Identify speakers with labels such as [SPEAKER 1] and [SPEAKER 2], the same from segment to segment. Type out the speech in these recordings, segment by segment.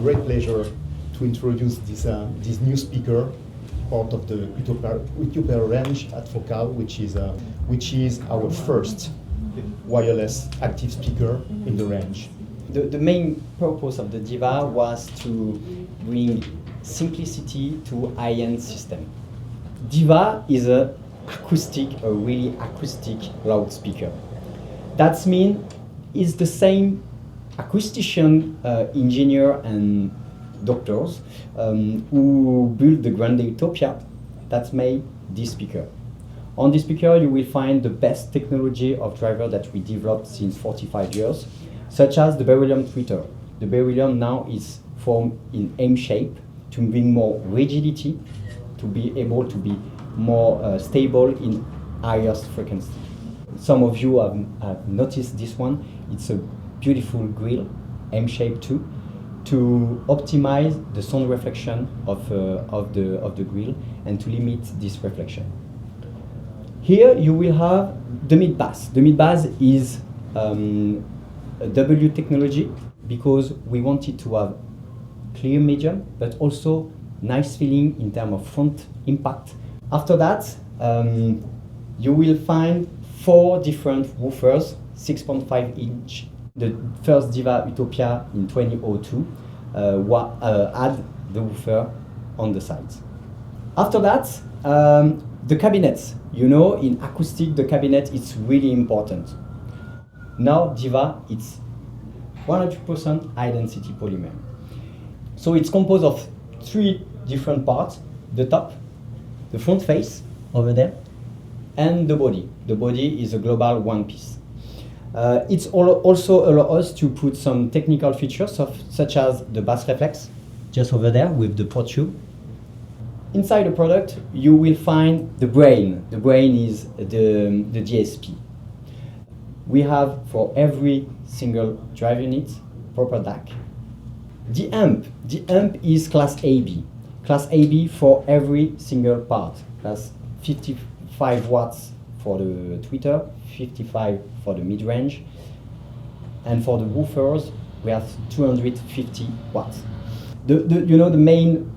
[SPEAKER 1] great pleasure to introduce this new speaker, part of the Utopia range at Focal, which is our first wireless active speaker in the range.
[SPEAKER 2] The main purpose of the Diva was to bring simplicity to high-end system. Diva is a really acoustic loudspeaker. That means it's the same acoustician, engineer and doctors who built the Grande Utopia that made this speaker. On this speaker you will find the best technology of driver that we developed since 45 years, such as the beryllium tweeter. The beryllium now is formed in M shape to bring more rigidity, to be able to be more stable in higher frequency. Some of you have noticed this one. It's a beautiful grill, M shape too, to optimize the sound reflection of the grill and to limit this reflection. Here you will have the mid-bass. The mid-bass is a W technology because we wanted to have clear medium, but also nice feeling in terms of front impact. After that, you will find 4 different woofers, 6.5 inch. The first Diva Utopia in 2002 had the woofer on the sides. After that, the cabinets. You know, in acoustic, the cabinet is really important. Now, Diva, it's 100% high-density polymer. So it's composed of 3 different parts: the top, the front face over there, and the body. The body is a global one piece. It's also allow us to put some technical features such as the bass reflex, just over there with the port tube. Inside the product, you will find the brain. The brain is the DSP. We have for every single drive unit proper DAC. The amp is class AB. Class AB for every single part. Class 55 watts for the tweeter, 55 for the mid-range, and for the woofers we have 250 watts. The main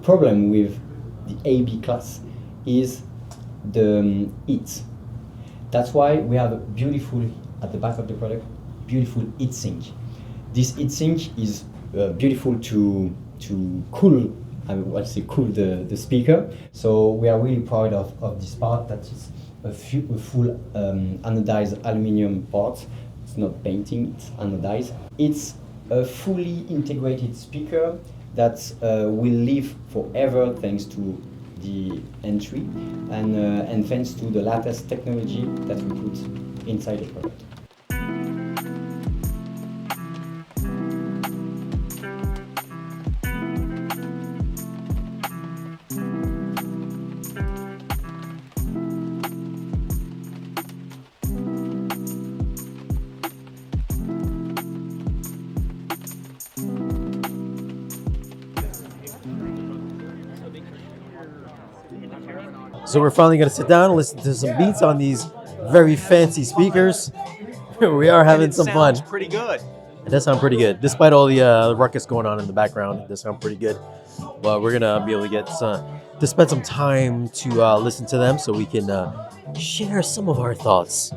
[SPEAKER 2] problem with the AB class is the heat. That's why we have a beautiful, at the back of the product, beautiful heat sink. This heat sink is beautiful to cool, cool the speaker. So we are really proud of this part. That is a full anodized aluminum part. It's not painting, it's anodized. It's a fully integrated speaker that will live forever thanks to the entry and thanks to the latest technology that we put inside the product.
[SPEAKER 3] So we're finally going to sit down and listen to some beats on these very fancy speakers. We are having some fun.
[SPEAKER 4] It sounds pretty good.
[SPEAKER 3] It does sound pretty good. Despite all the ruckus going on in the background, it does sound pretty good. But we're going to be able to get to spend some time to listen to them so we can share some of our thoughts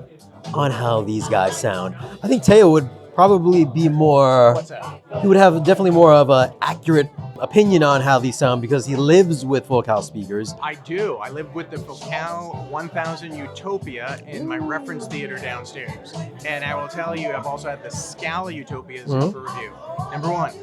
[SPEAKER 3] on how these guys sound. I think Teo would probably be more...
[SPEAKER 4] What's that?
[SPEAKER 3] He would have definitely more of an accurate opinion on how these sound because he lives with Focal speakers.
[SPEAKER 4] I do. I live with the Focal 1000 Utopia in my reference theater downstairs. And I will tell you, I've also had the Scala Utopias for review. Number 1,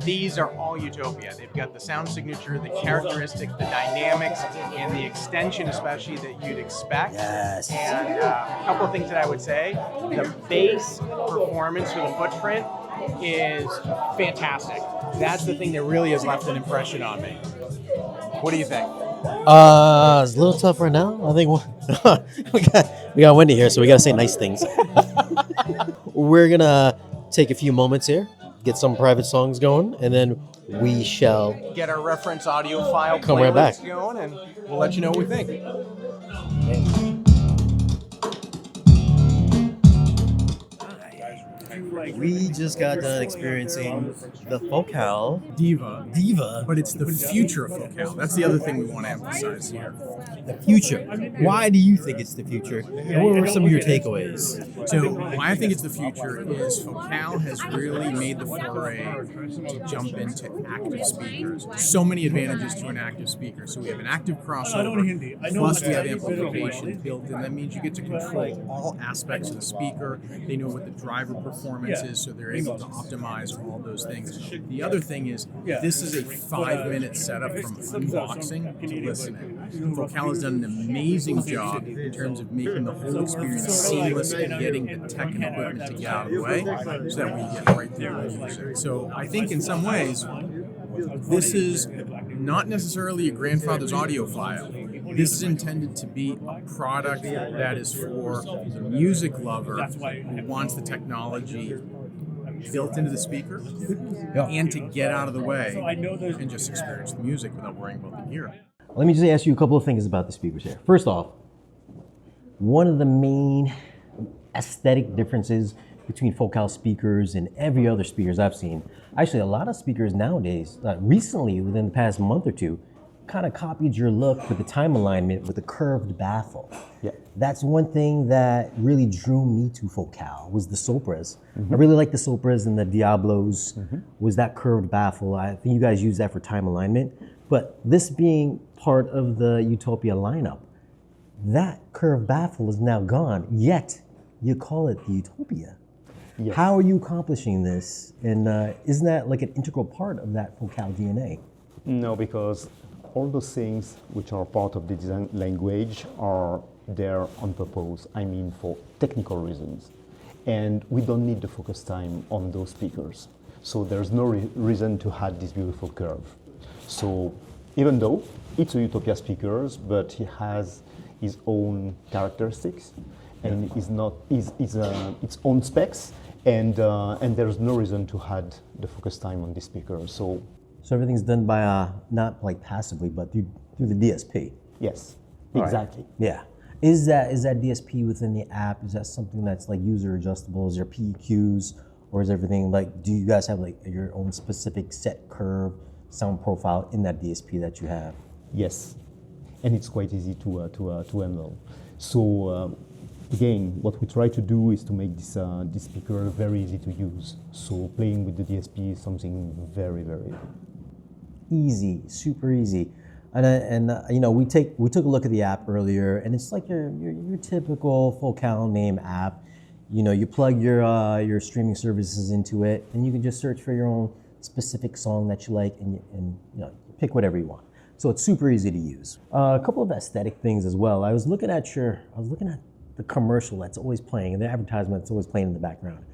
[SPEAKER 4] these are all Utopia. They've got the sound signature, the characteristics, the dynamics, and the extension especially that you'd expect.
[SPEAKER 3] Yes.
[SPEAKER 4] And a couple of things that I would say. The bass performance for the footprint is fantastic. That's the thing that really has left an impression on me. What do you think?
[SPEAKER 3] It's a little tough right now. I think we got Wendy here, so we got to say nice things. We're going to take a few moments here, get some private songs going, and then we shall
[SPEAKER 4] get our reference audio file
[SPEAKER 3] come right back
[SPEAKER 4] going, and we'll let you know what we think.
[SPEAKER 3] We just got done experiencing the Focal
[SPEAKER 4] Diva.
[SPEAKER 3] Diva.
[SPEAKER 4] But it's the future of Focal. That's the other thing we want to emphasize here.
[SPEAKER 3] The future. Why do you think it's the future? And what were some of your takeaways?
[SPEAKER 4] So why I think it's the future is Focal has really made the foray to jump into active speakers. So many advantages to an active speaker. So we have an active crossover, plus we have amplification built in. That means you get to control all aspects of the speaker. They know what the driver performance is, so they're able to optimize all those things. The other thing is, this is a 5-minute setup from unboxing to listening. Focal has done an amazing job in terms of making the whole experience seamless and getting the tech and equipment to get out of the way so that we get right through the music. So I think in some ways, this is not necessarily a grandfather's audiophile. This is intended to be a product that is for the music lover who wants the technology built into the speaker and to get out of the way and just experience the music without worrying about the gear.
[SPEAKER 3] Let me just ask you a couple of things about the speakers here. First off, one of the main aesthetic differences between Focal speakers and every other speakers I've seen, actually a lot of speakers nowadays, recently within the past month or two, kind of copied your look with the time alignment with the curved baffle.
[SPEAKER 1] Yeah.
[SPEAKER 3] That's one thing that really drew me to Focal was the Sopras. I really like the Sopras and the Diablos was that curved baffle. I think you guys use that for time alignment. But this being part of the Utopia lineup, that curved baffle is now gone, yet you call it the Utopia.
[SPEAKER 1] Yes.
[SPEAKER 3] How are you accomplishing this? And isn't that like an integral part of that Focal DNA?
[SPEAKER 1] No, because all those things which are part of the design language are there on purpose, I mean for technical reasons. And we don't need the focus time on those speakers. So there's no reason to add this beautiful curve. So even though it's a Utopia speakers, but he has his own characteristics and its own specs, and there's no reason to add the focus time on this speaker. So
[SPEAKER 3] everything's done by not like passively, but through the DSP.
[SPEAKER 1] yes,
[SPEAKER 3] Right.
[SPEAKER 1] exactly.
[SPEAKER 3] Yeah. Is that DSP within the app? Is that something that's like user adjustable? Is there PEQs, or is everything like? Do you guys have like your own specific set curve sound profile in that DSP that you have?
[SPEAKER 1] Yes, and it's quite easy to handle. So again, what we try to do is to make this speaker very easy to use. So playing with the DSP is something very, very
[SPEAKER 3] Easy, super easy. And you know, we took a look at the app earlier, and it's like your typical Focal name app. You know, you plug your streaming services into it, and you can just search for your own specific song that you like, and you know, pick whatever you want. So it's super easy to use. A couple of aesthetic things as well. I was looking at the commercial that's always playing, and the advertisement that's always playing in the background.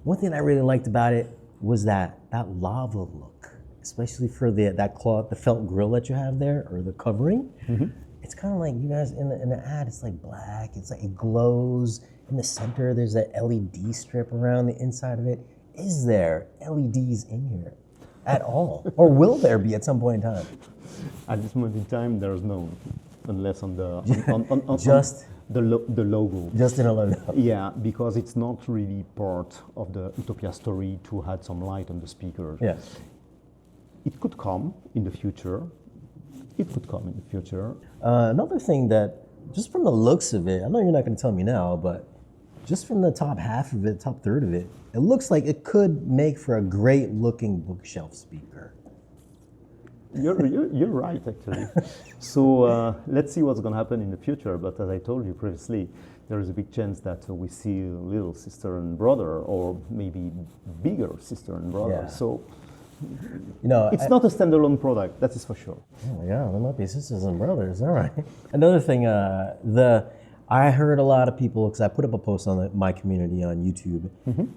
[SPEAKER 3] One thing I really liked about it was that lava look, especially for that cloth, the felt grill that you have there, or the covering. It's kind of like you guys in the ad. It's like black. It's like it glows in the center. There's that LED strip around the inside of it. Is there LEDs in here at all, or will there be at some point in time?
[SPEAKER 1] At this moment in time, there's no, unless on the
[SPEAKER 3] Just
[SPEAKER 1] the logo.
[SPEAKER 3] Just in a logo.
[SPEAKER 1] Yeah, because it's not really part of the Utopia story to add some light on the speaker.
[SPEAKER 3] Yeah.
[SPEAKER 1] It could come in the future.
[SPEAKER 3] Another thing that, just from the looks of it, I know you're not going to tell me now, but just from the top half of it, top third of it, it looks like it could make for a great looking bookshelf speaker.
[SPEAKER 1] You're right, actually. So let's see what's going to happen in the future. But as I told you previously, there is a big chance that we see little sister and brother, or maybe bigger sister and brother.
[SPEAKER 3] Yeah.
[SPEAKER 1] So
[SPEAKER 3] You know,
[SPEAKER 1] it's not a standalone product, that is for sure.
[SPEAKER 3] Oh my God, there might be sisters and brothers. All right. Another thing, I heard a lot of people, because I put up a post on my community on YouTube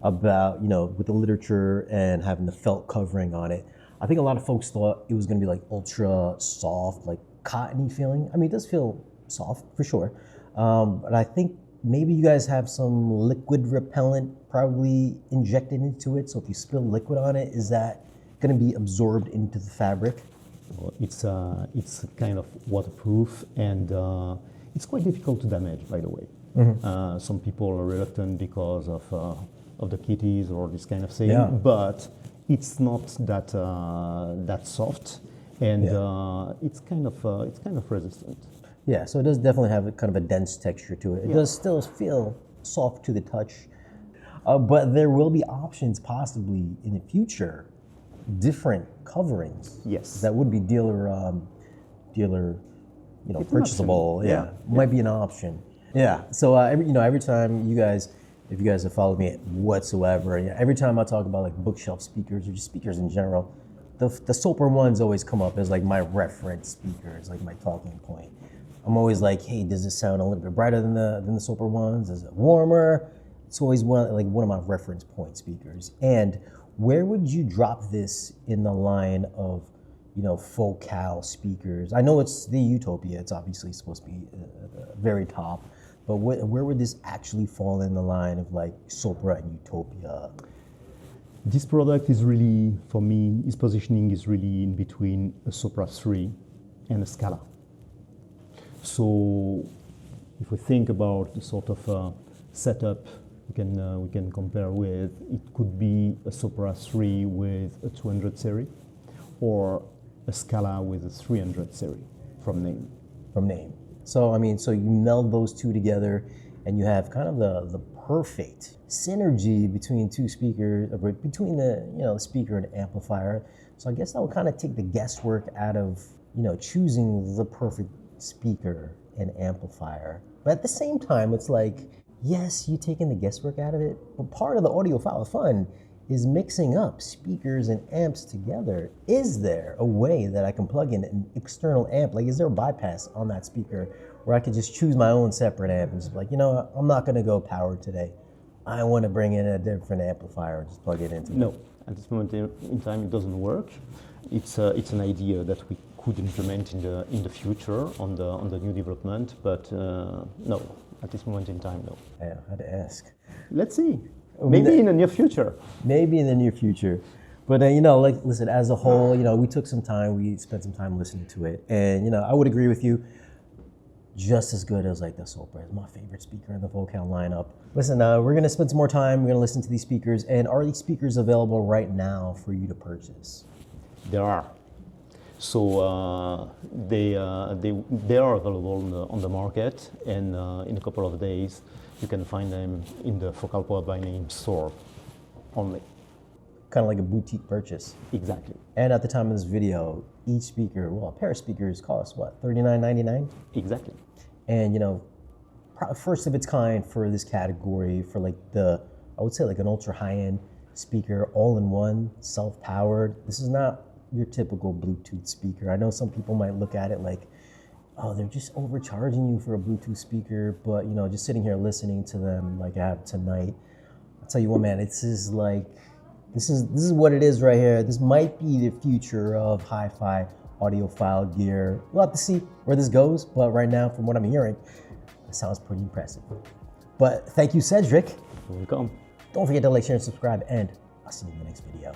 [SPEAKER 3] about, with the literature and having the felt covering on it. I think a lot of folks thought it was going to be like ultra soft, like cottony feeling. I mean, it does feel soft for sure. But I think maybe you guys have some liquid repellent probably injected into it. So if you spill liquid on it, is that going to be absorbed into the fabric?
[SPEAKER 1] Well, it's kind of waterproof, and it's quite difficult to damage, by the way. Some people are reluctant because of of the kitties or this kind of thing,
[SPEAKER 3] Yeah.
[SPEAKER 1] but it's not that that soft, and it's kind of resistant.
[SPEAKER 3] Yeah, so it does definitely have a kind of a dense texture to it. It
[SPEAKER 1] Yeah.
[SPEAKER 3] does still feel soft to the touch, but there will be options possibly in the future, different coverings.
[SPEAKER 1] Yes.
[SPEAKER 3] That would be dealer,
[SPEAKER 1] It's an
[SPEAKER 3] purchasable.
[SPEAKER 1] option.
[SPEAKER 3] Yeah,
[SPEAKER 1] Yeah.
[SPEAKER 3] might be an option. Yeah. So every time you guys, if you guys have followed me whatsoever, every time I talk about like bookshelf speakers or just speakers in general, the Soper ones always come up as like my reference speakers, like my talking point. I'm always like, hey, does this sound a little bit brighter than the Soper ones? Is it warmer? It's always one of my reference point speakers. And where would you drop this in the line of, Focal speakers? I know it's the Utopia. It's obviously supposed to be very top, but where would this actually fall in the line of like Sopra and Utopia?
[SPEAKER 1] This product is really, for me, its positioning is really in between a Sopra 3 and a Scala. So if we think about the sort of setup we can compare with, it could be a Sopra 3 with a 200 series, or a Scala with a 300 series from name.
[SPEAKER 3] From name. So so you meld those two together, and you have kind of the perfect synergy between two speakers, between the speaker and amplifier. So I guess that would kind of take the guesswork out of choosing the perfect speaker and amplifier. But at the same time, it's like, yes, you taking the guesswork out of it, but part of the audiophile fun is mixing up speakers and amps together. Is there a way that I can plug in an external amp? Like, is there a bypass on that speaker where I could just choose my own separate amp and just be like, I'm not gonna go powered today. I want to bring in a different amplifier and just plug it into it.
[SPEAKER 1] No, at this moment in time, it doesn't work. It's an idea that we could implement in the future on the new development, but no, at this moment in time, no.
[SPEAKER 3] Yeah, I had to ask.
[SPEAKER 1] Let's see. Maybe in the near future.
[SPEAKER 3] Maybe in the near future. But, listen, as a whole, we took some time, we spent some time listening to it. And, I would agree with you, just as good as like the Sopra. It's my favorite speaker in the Focal lineup. Listen, we're going to spend some more time, we're going to listen to these speakers. And are these speakers available right now for you to purchase?
[SPEAKER 1] There are. So they are available on the market, and in a couple of days, you can find them in the Focal Powered by Name store only.
[SPEAKER 3] Kind of like a boutique purchase.
[SPEAKER 1] Exactly.
[SPEAKER 3] And at the time of this video, each speaker, a pair of speakers cost what, $39.99?
[SPEAKER 1] Exactly.
[SPEAKER 3] And first of its kind for this category, for like I would say like an ultra high-end speaker, all-in-one, self-powered. This is not your typical Bluetooth speaker. I know some people might look at it like, oh, they're just overcharging you for a Bluetooth speaker, but just sitting here listening to them like I have tonight, I'll tell you what, man, this is what it is right here. This might be the future of hi-fi audiophile gear. We'll have to see where this goes, but right now, from what I'm hearing, it sounds pretty impressive. But thank you, Cedric.
[SPEAKER 1] Welcome.
[SPEAKER 3] Don't forget to like, share, and subscribe, and I'll see you in the next video.